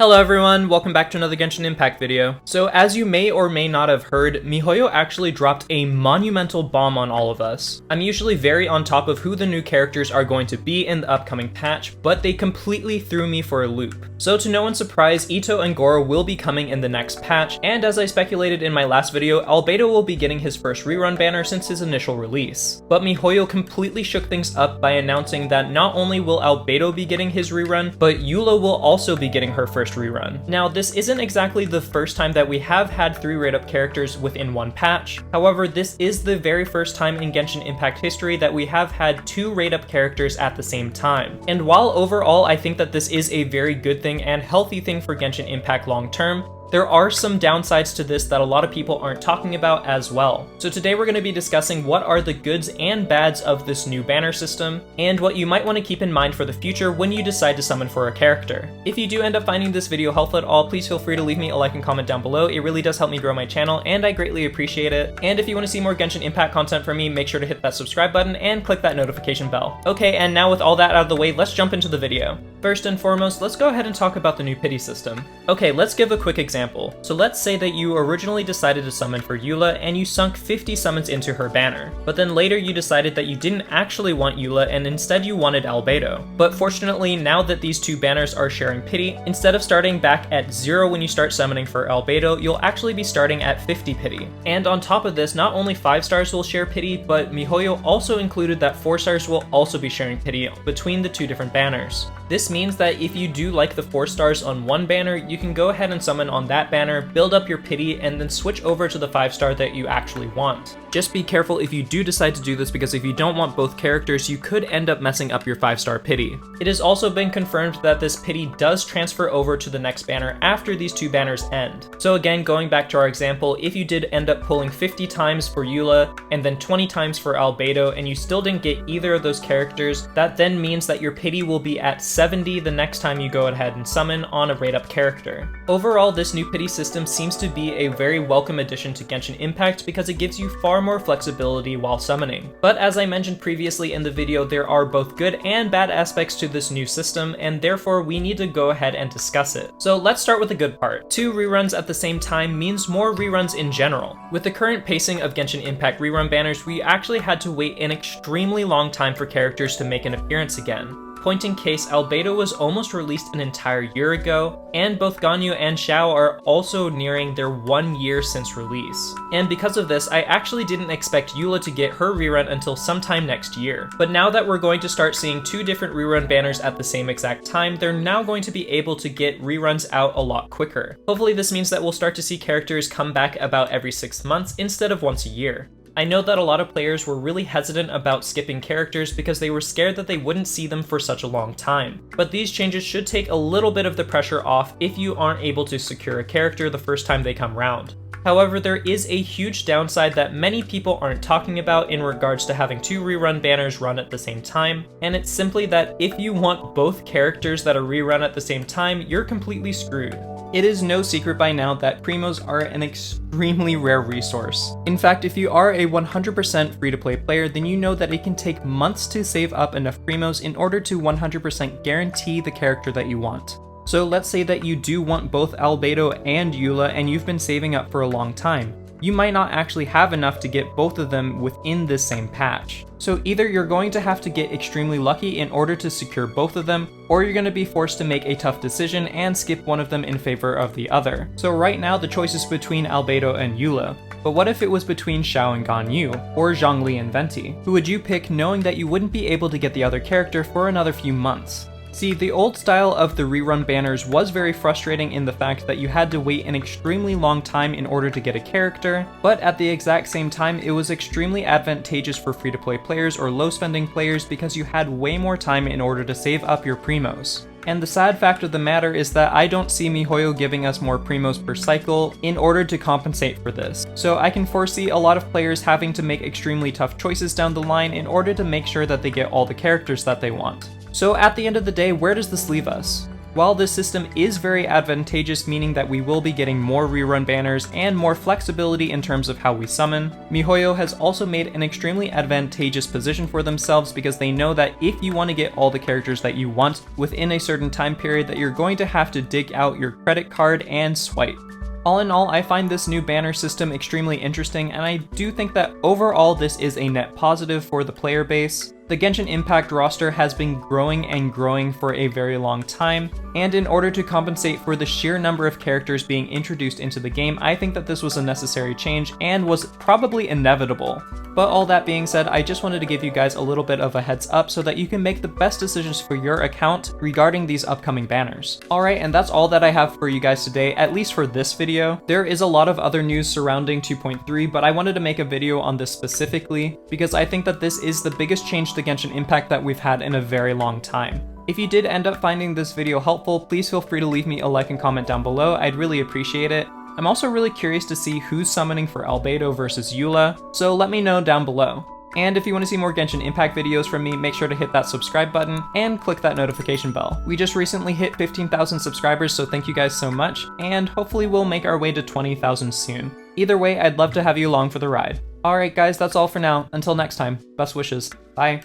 Hello everyone, welcome back to another Genshin Impact video. So as you may or may not have heard, miHoYo actually dropped a monumental bomb on all of us. I'm usually very on top of who the new characters are going to be in the upcoming patch, but they completely threw me for a loop. So to no one's surprise, Itto and Goro will be coming in the next patch, and as I speculated in my last video, Albedo will be getting his first rerun banner since his initial release. But miHoYo completely shook things up by announcing that not only will Albedo be getting his rerun, but Eula will also be getting her first rerun. Now, this isn't exactly the first time that we have had 3 rate-up characters within one patch. However, this is the very first time in Genshin Impact history that we have had 2 rate-up characters at the same time. And while overall I think that this is a very good thing and healthy thing for Genshin Impact long term, there are some downsides to this that a lot of people aren't talking about as well. So today we're going to be discussing what are the goods and bads of this new banner system, and what you might want to keep in mind for the future when you decide to summon for a character. If you do end up finding this video helpful at all, please feel free to leave me a like and comment down below. It really does help me grow my channel, and I greatly appreciate it. And if you want to see more Genshin Impact content from me, make sure to hit that subscribe button and click that notification bell. Okay, and now with all that out of the way, let's jump into the video. First and foremost, let's go ahead and talk about the new pity system. Okay, let's give a quick example. So let's say that you originally decided to summon for Eula and you sunk 50 summons into her banner, but then later you decided that you didn't actually want Eula and instead you wanted Albedo. But fortunately, now that these 2 banners are sharing pity, instead of starting back at 0 when you start summoning for Albedo, you'll actually be starting at 50 pity. And on top of this, not only 5 stars will share pity, but miHoYo also included that 4 stars will also be sharing pity between the 2 different banners. This means that if you do like the 4 stars on one banner, you can go ahead and summon on that banner, build up your pity, and then switch over to the 5 star that you actually want. Just be careful if you do decide to do this, because if you don't want both characters, you could end up messing up your 5-star pity. It has also been confirmed that this pity does transfer over to the next banner after these 2 banners end. So again, going back to our example, if you did end up pulling 50 times for Eula and then 20 times for Albedo and you still didn't get either of those characters, that then means that your pity will be at 70 the next time you go ahead and summon on a rate-up character. Overall, this new pity system seems to be a very welcome addition to Genshin Impact because it gives you far more flexibility while summoning. But as I mentioned previously in the video, there are both good and bad aspects to this new system, and therefore we need to go ahead and discuss it. So let's start with the good part. 2 reruns at the same time means more reruns in general. With the current pacing of Genshin Impact rerun banners, we actually had to wait an extremely long time for characters to make an appearance again. Point in case, Albedo was almost released an entire year ago, and both Ganyu and Xiao are also nearing their 1 year since release. And because of this, I actually didn't expect Eula to get her rerun until sometime next year. But now that we're going to start seeing 2 different rerun banners at the same exact time, they're now going to be able to get reruns out a lot quicker. Hopefully this means that we'll start to see characters come back about every 6 months instead of once a year. I know that a lot of players were really hesitant about skipping characters because they were scared that they wouldn't see them for such a long time. But these changes should take a little bit of the pressure off if you aren't able to secure a character the first time they come round. However, there is a huge downside that many people aren't talking about in regards to having 2 rerun banners run at the same time, and it's simply that if you want both characters that are rerun at the same time, you're completely screwed. It is no secret by now that primos are an extremely rare resource. In fact, if you are a 100% free-to-play player, then you know that it can take months to save up enough primos in order to 100% guarantee the character that you want. So let's say that you do want both Albedo and Eula and you've been saving up for a long time. You might not actually have enough to get both of them within this same patch. So either you're going to have to get extremely lucky in order to secure both of them, or you're going to be forced to make a tough decision and skip one of them in favor of the other. So right now the choice is between Albedo and Eula. But what if it was between Xiao and Ganyu, or Zhongli and Venti? Who would you pick knowing that you wouldn't be able to get the other character for another few months? See, the old style of the rerun banners was very frustrating in the fact that you had to wait an extremely long time in order to get a character, but at the exact same time it was extremely advantageous for free-to-play players or low-spending players because you had way more time in order to save up your primos. And the sad fact of the matter is that I don't see miHoYo giving us more primos per cycle in order to compensate for this. So I can foresee a lot of players having to make extremely tough choices down the line in order to make sure that they get all the characters that they want. So at the end of the day, where does this leave us? While this system is very advantageous, meaning that we will be getting more rerun banners and more flexibility in terms of how we summon, MiHoYo has also made an extremely advantageous position for themselves because they know that if you want to get all the characters that you want within a certain time period, that you're going to have to dig out your credit card and swipe. All in all, I find this new banner system extremely interesting, and I do think that overall this is a net positive for the player base. The Genshin Impact roster has been growing and growing for a very long time, and in order to compensate for the sheer number of characters being introduced into the game, I think that this was a necessary change and was probably inevitable. But all that being said, I just wanted to give you guys a little bit of a heads up so that you can make the best decisions for your account regarding these upcoming banners. Alright, and that's all that I have for you guys today, at least for this video. There is a lot of other news surrounding 2.3, but I wanted to make a video on this specifically because I think that this is the biggest change to Genshin Impact that we've had in a very long time. If you did end up finding this video helpful, please feel free to leave me a like and comment down below, I'd really appreciate it. I'm also really curious to see who's summoning for Albedo versus Eula, so let me know down below. And if you want to see more Genshin Impact videos from me, make sure to hit that subscribe button and click that notification bell. We just recently hit 15,000 subscribers, so thank you guys so much, and hopefully we'll make our way to 20,000 soon. Either way, I'd love to have you along for the ride. Alright guys, that's all for now. Until next time, best wishes. Bye.